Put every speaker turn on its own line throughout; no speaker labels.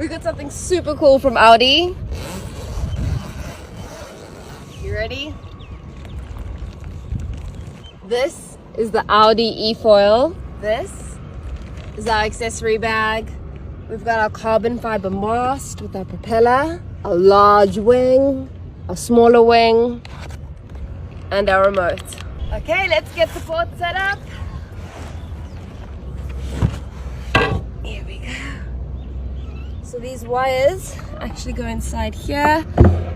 We got something super cool from Audi. You ready? This is the Audi efoil. This is our accessory bag. We've got our carbon fiber mast with our propeller, a large wing, a smaller wing, and our remote. Okay, let's get the board set up. Here we go. So these wires actually go inside here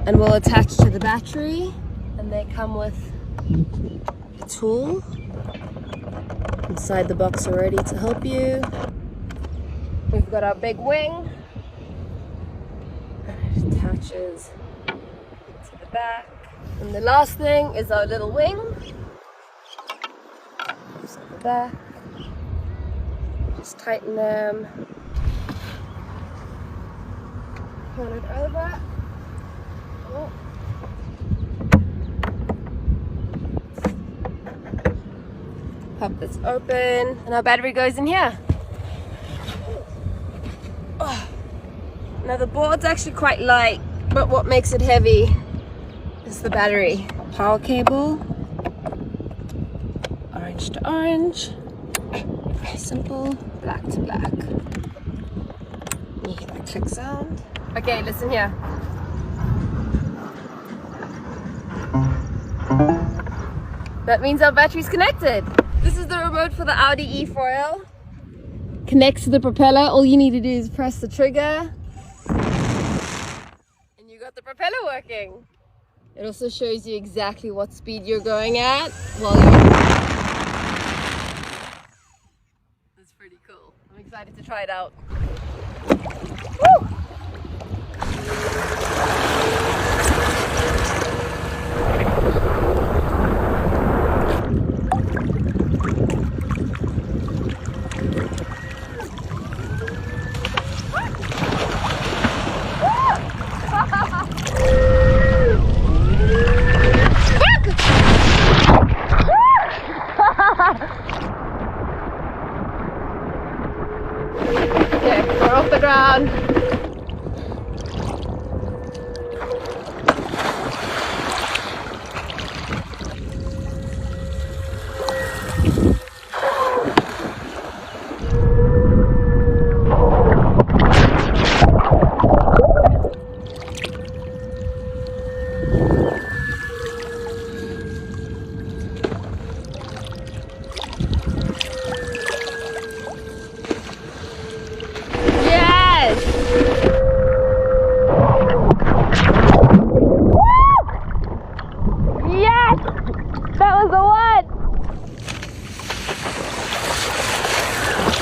and will attach to the battery, and they come with a tool inside the box already to help you. We've got our big wing, and it attaches to the back. And the last thing is our little wing. Just at the back. Just tighten them. Turn it over. Oh. Pop this open, and our battery goes in here. Oh. Now the board's actually quite light, but what makes it heavy is the battery. Power cable, orange to orange, very simple, black to black. You hear the click sound. Okay, listen here. That means our battery's connected. This is the remote for the Audi efoil. Connects to the propeller. All you need to do is press the trigger, and you got the propeller working. It also shows you exactly what speed you're going at while you're... That's pretty cool. I'm excited to try it out. Woo! Okay, we're off the ground.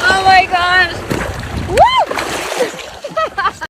Oh my gosh!